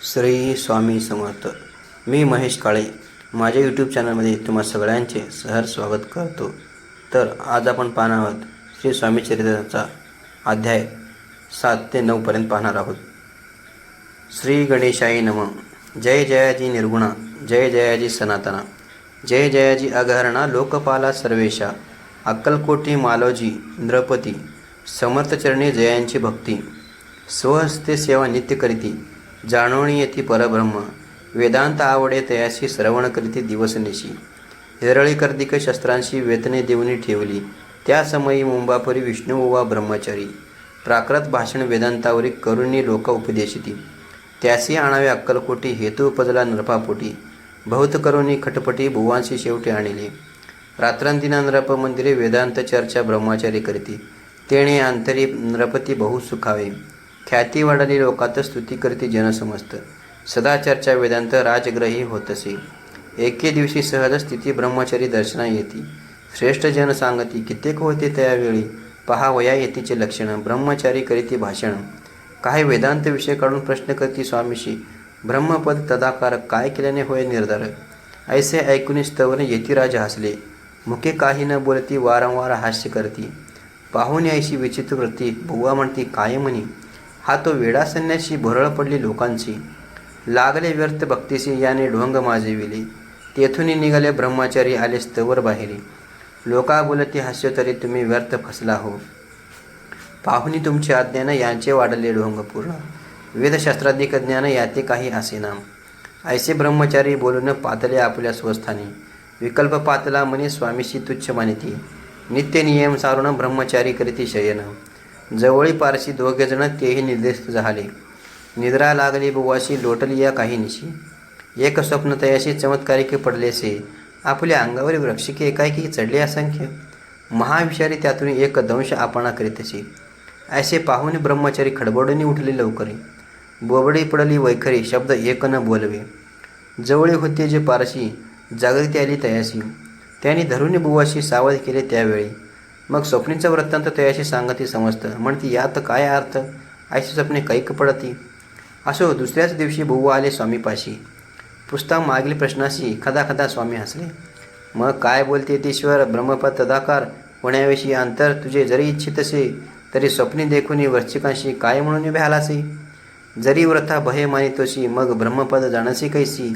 श्री स्वामी समर्थ. मी महेश काळे माझ्या यूट्यूब चॅनलमध्ये तुम्हा सगळ्यांचे सहर्ष स्वागत करतो. तर आज आपण पाहणार आहोत श्री स्वामी चरित्राचा अध्याय 7 ते 9 पर्यंत पाहणार आहोत. श्री गणेशाय नमः. जय जयाजी निर्गुणा, जय जयाजी सनातना, जय जयाजी अगहरणा लोकपाला सर्वेशा, अक्कलकोटी मालोजी नृपती, समर्थचरणी जयांची भक्ती, स्वहस्ते सेवा नित्य करीती, जाणवणी येती परब्रह्म, वेदांत आवडे तयाशी श्रवण करीती दिवसनिशी, हिरळी कर्दिक शस्त्रांशी वेतने देऊनी ठेवली, त्या समयी मुंबापुरी विष्णुबुवा ब्रह्मचारी, प्राकृत भाषण वेदांतावरी करुणी लोक उपदेशिती, त्यासी आणावे अक्कलकोटी हेतू उपजला नृपापोटी, बहुत करुणी खटपटी भुवांशी शेवटी आणिले, रात्रंदिना नृप मंदिरे वेदांत चर्चा ब्रह्मचारी करीती, तेणे अंतरी नृपती बहु सुखावे, ख्याती वाढली लोकात स्तुती करती जनसमस्त, सदा चर्चा वेदांत राजग्रही होतसे, एके दिवशी सहज स्थिती ब्रह्मचारी दर्शना येती, श्रेष्ठ जन सांगती कित्येक होते त्यावेळी, पहा वया येतीचे लक्षण, ब्रह्मचारी करीती भाषण, काही वेदांत विषय काढून प्रश्न करती स्वामीशी, ब्रह्मपद तदाकार काय केल्याने होय निर्धार, ऐसे ऐकून स्तवन यतिराज हसले, मुके काही न बोलती वारंवार हास्य करती, पाहून ऐशी विचित्र वृत्ती, बुवा म्हणती काय म्हणी, हा तो वेडा संन्याशी भुरळ पडली लोकांची, लागले व्यर्थ भक्तीशी याने ढोंग माजविले, तेथून निघाले ब्रह्मचारी आले स्तवर बाहेरी, लोका बोलती हास्य तरी तुम्ही व्यर्थ फसला हो, पाहुनी तुमचे अज्ञान यांचे वाढले ढोंग पूर्ण, वेदशास्त्राधिक ज्ञान याते काही असेना, ऐसे ब्रह्मचारी बोलून पातले आपल्या स्वस्थानी, विकल्प पातला म्हणे स्वामीशी तुच्छ मानिती, नित्य नियम सारून ब्रह्मचारी करीती शयन, जवळी पारशी दोघेजण तेही निर्देश झाले, निद्रा लागली बुवाशी लोटली या काही निशी, एक स्वप्न तयाशी चमत्कारिके पडलेसे, आपल्या अंगावरील वृक्षिके एकाएकी चढले असंख्य, महाविषारी त्यातून एक दंश आपणा करीतशी, ऐसे पाहून ब्रह्मचारी खडबडून उठले लवकरी, बोबडी पडली वैखरी शब्द एक न बोलवे, जवळी होते जे पारशी जागृती आली तयाशी, त्यांनी धरून बुवाशी सावध केले त्यावेळी, मग स्वप्नीचं वृत्तांत तयाशी सांगती समजतं, म्हणती यात काय अर्थ, ऐशी स्वप्ने कैक पडती, असो दुसऱ्याच दिवशी बुवा आले स्वामीपाशी, पुस्तक मागील प्रश्नाशी खदा खदा स्वामी हसले, मग काय बोलते तीश्वर ब्रह्मपद तदाकार होण्याविषयी अंतर तुझे जरी इच्छित असे, तरी स्वप्नी देखुनी वर्षिकांशी काय म्हणून भ्यालासे, जरी व्रथा भय मानितोशी मग ब्रह्मपद जाणसी कैसी,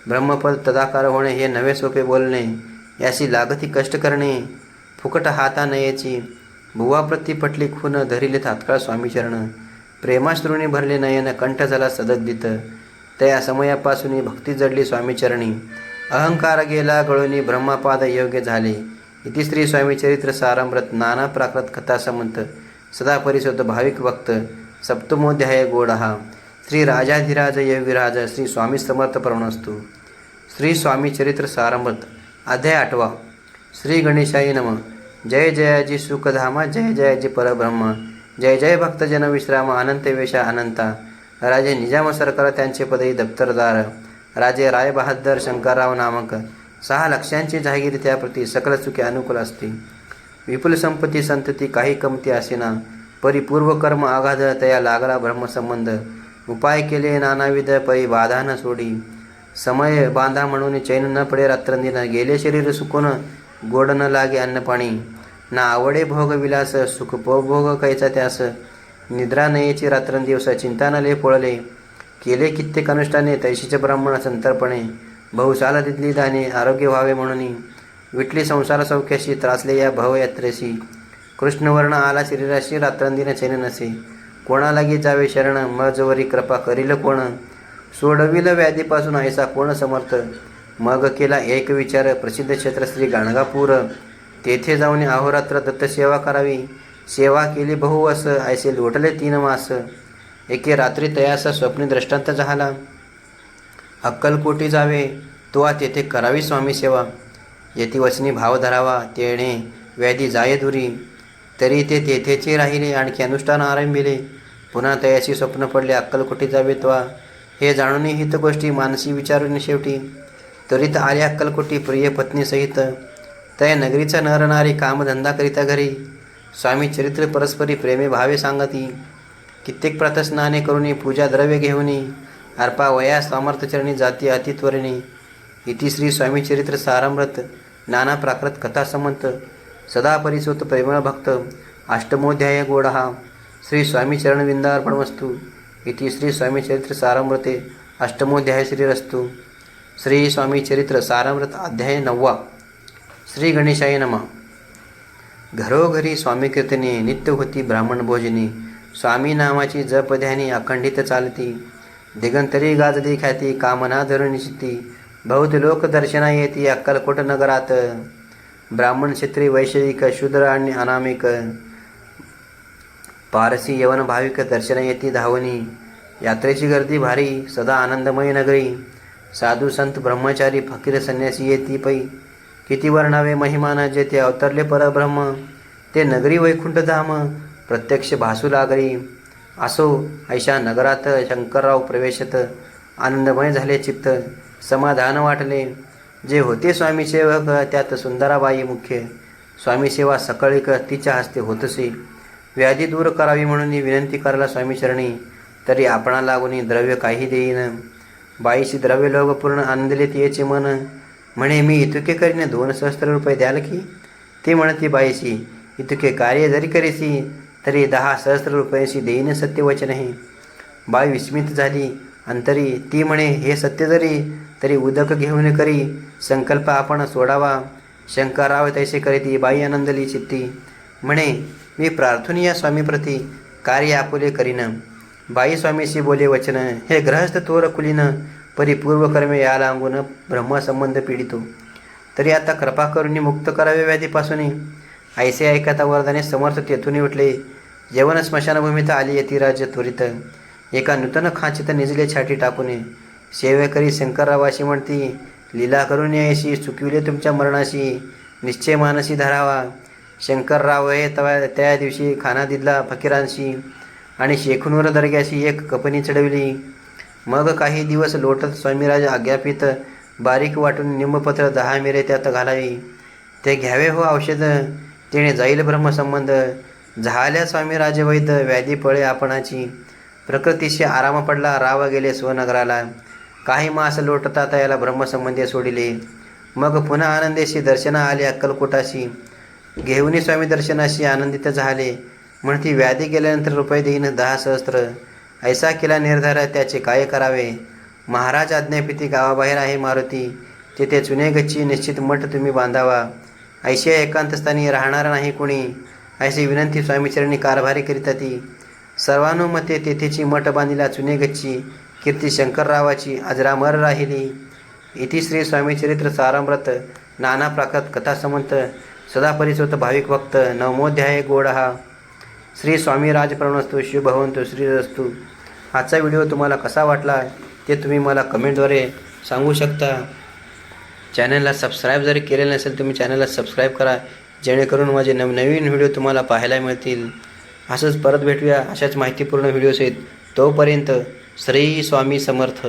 ब्रह्मपद तदाकार होणे हे नवे सोपे बोलणे, याशी लागती कष्ट करणे, फुकट हाता नयेची, भुवाप्रती पटली खून धरिले तात्काळ स्वामीचरण, प्रेमाश्रूने भरले नयन कंठ झाला सदद्दित, त्या समयापासून भक्ती जडली स्वामीचरणी, अहंकार गेला गळूनी ब्रह्मपाद योग्य झाले, इति श्री स्वामी चरित्र सारामृत नाना प्राकृत कथा समंत, सदा परिशोध भाविक भक्त, सप्तमोध्याय गोडहा, श्री राजाधिराज योगीराज श्री स्वामी समर्थ प्रणस्तु. श्री स्वामी चरित्र सारामृत अध्याय 8. श्री गणेशाय नमः. जय जयाजी सुखधामा, जय जयाजी परब्रह्म, जय जय भक्तजन विश्राम, अनंत वेशा अनंता, राजे निजाम सरकार त्यांचे पदई दप्तरदार, राजे राय बहादर शंकरराव नामक, 6 लक्षांची जहागीर त्याप्रती सकल सुखे अनुकूल असते, विपुल संपत्ती संतती काही कमती असेना, परिपूर्व कर्म आघात तया लागला ब्रह्मसंबंध, उपाय केले नानाविध परी बाधा न सोडी, समय बांधा म्हणून चैन न पडे रात्रंदिन, गेले शरीर सुकून गोड न लागे अन्नपाणी, ना आवडे भोग विलास सुखोपभोग कैचा त्यास, निद्रा नयेची रात्रंदिवस चिंता न ले पोळले, केले कित्येक अनुष्ठाने तैशीचे ब्राह्मण संतर्पणे, बहुसाला दिदली दाने आरोग्य व्हावे म्हणून, विटली संसार सौख्याशी त्रासले या भवयात्रेशी, कृष्णवर्ण आला शरीराशी रात्रंदिन चैन नसे, कोणा लागी जावे शरण मजवरी कृपा करील कोण, सोडविल व्याधीपासून ऐसा कोण समर्थ, मग केला एक विचार प्रसिद्ध क्षेत्र श्री गाणगापूर, तेथे जाऊन अहोरात्र दत्त सेवा करावी, सेवा केली बहुवस ऐसे लोटले 3 मास, एके रात्री तयासा स्वप्नी दृष्टांत झाला, अक्कलकोटी जावे तो तेथे करावी स्वामी सेवा, येती वचनी भाव धरावा तेणे व्याधी जाये दुरी, तरी ते तेथेचे राहिले आणखी अनुष्ठान आरंभिले, पुन्हा तयाशी स्वप्न पडले अक्कलकोटी जावे त्वा, हे जाणून हित गोष्टी मानसी विचारून शेवटी, त्वरित आले अक्कलकोटी प्रिय पत्नी सहित, त्या नगरीचा नरनारी कामधंदा करिता घरी, स्वामी चरित्र परस्परी प्रेमे भावे सांगती, कित्येक प्रातस्नाने करुनी पूजा द्रव्य घेऊनी, अर्पा वया सामर्थ्यचरणी जाती अतित्वरिणी इति श्री स्वामी चरित्र सारामृत नाना प्राकृत कथा समंत सदा परिसोत प्रेमळ भक्त अष्टमोध्याय गोडहा श्री स्वामी चरणविंदार्पणमस्तु इति श्री स्वामी चरित्र सारामृते अष्टमोध्याय श्रीरस्तु श्री स्वामी चरित्र सारामृत अध्याय 9 श्री गणेशाय नमः। घरोघरी स्वामी कीर्तने नित्य होती ब्राह्मण भोजनी स्वामी नामाची जपध्यानी अखंडित चालती दिगंतरी गाजली ख्याती कामना धरून चित्ती बहुत लोक दर्शना येती अक्कलकोट नगरात ब्राह्मण क्षत्रिय वैश्विक शूद्र आणि अनामिक पारसी यवन भाविक दर्शना येती धावनी यात्रेची गर्दी भारी सदा आनंदमय नगरी साधू संत ब्रह्मचारी फकीर संन्यासी येती पै किती वर्णावे महिमान जेथे अवतरले परब्रह्म ते नगरी वैकुंठ धाम प्रत्यक्ष भासू लागली असो ऐशा नगरात शंकरराव प्रवेशत आनंदमय झाले चित्त समाधान वाटले जे होते स्वामी सेवक त्यात सुंदराबाई मुख्य स्वामी सेवा सकळीक तिच्या हस्ते होतसे व्याधी दूर करावी म्हणून विनंती करायला स्वामी चरणी तरी आपणा लागून द्रव्य काही देईन बाईशी द्रव्य लोभ पूर्ण आनंदले तिचे मन म्हणे मी इतके करीन 2 सहस्त्र रुपये द्याल की ती म्हणती बाईशी इतके कार्य जरी करीसी तरी 10 सहस्त्र रुपयाशी देईन सत्यवचन हे बाई विस्मित झाली अंतरी ती म्हणे हे सत्य जरी तरी उदक घेऊन करी संकल्प आपण सोडावा शंकरराव तैसे करीती बाई आनंदली चित्ती म्हणे मी प्रार्थून या स्वामीप्रती कार्य आपुले करीन बाई स्वामीशी बोले वचन हे ग्रहस्थ थोर कुलीन परिपूर्व कर्मे या लांबून ब्रह्मसंबंध पीडितो तरी आता कृपा करून मुक्त करावे व्याधीपासून ऐसे ऐकता वरदाने समर्थ तेथून उठले जेवण स्मशानभूमीत आली यतिराज त्वरित एका नूतन खाचीत निजले छाटी टाकून सेवेकरी शंकररावाशी म्हणती लीला करून यायशी चुकविले तुमच्या मरणाशी निश्चय मानसी धरावा शंकरराव हे त्या दिवशी खाना दिला फकीरांशी आणि शेखुनवर दर्ग्याशी एक कपनी चढविली मग काही दिवस लोटत स्वामीराज आज्ञापित बारीक वाटून निंबपत्र 10 मिरे त्यात घालावी ते घ्यावे हो औषध तिने जाईल ब्रह्मसंबंध झाल्या स्वामीराज वैद व्याधी पळे आपणाची प्रकृतीशी आराम पडला राव गेले स्वनगराला काही मास लोटता त्याला ब्रह्मसंबंधी सोडिले मग पुन्हा आनंदेशी दर्शना आले अक्कलकोटाशी घेऊनी स्वामी दर्शनाशी आनंदित झाले म्हणती व्याधी गेल्यानंतर रुपये देईन 10 सहस्त्र ऐसा केला निर्धार त्याचे काय करावे महाराज आज्ञापिती गावाबाहेर आहे मारुती तेथे चुने गच्ची निश्चित मठ तुम्ही बांधावा ऐशी एकांतस्थानी राहणार नाही कोणी ऐशी विनंती स्वामीचरणी कारभारी करीत ती सर्वानुमते तेथेची मठ बांधिला चुने गच्ची कीर्ती शंकररावाची अजरामर राहिली इति श्री स्वामी चरित्र सारामृत नाना प्राकृत कथा समंत सदा परिसोत भाविक भक्त नवमोध्याय गोडहा श्री स्वामी राजप्रणवस्तु शिवभवंतु श्रीरस्तु। आजचा व्हिडिओ तुम्हाला कसा वाटला ते तुम्ही मला कमेंटद्वारे सांगू शकता। चॅनलला सबस्क्राईब जरी केलेलं नसेल तुम्ही चॅनलला सबस्क्राईब करा जेणेकरून माझे नवनवीन व्हिडिओ तुम्हाला पाहायला मिळतील। असंच परत भेटूया अशाच माहितीपूर्ण व्हिडिओसहित। तोपर्यंत श्री स्वामी समर्थ।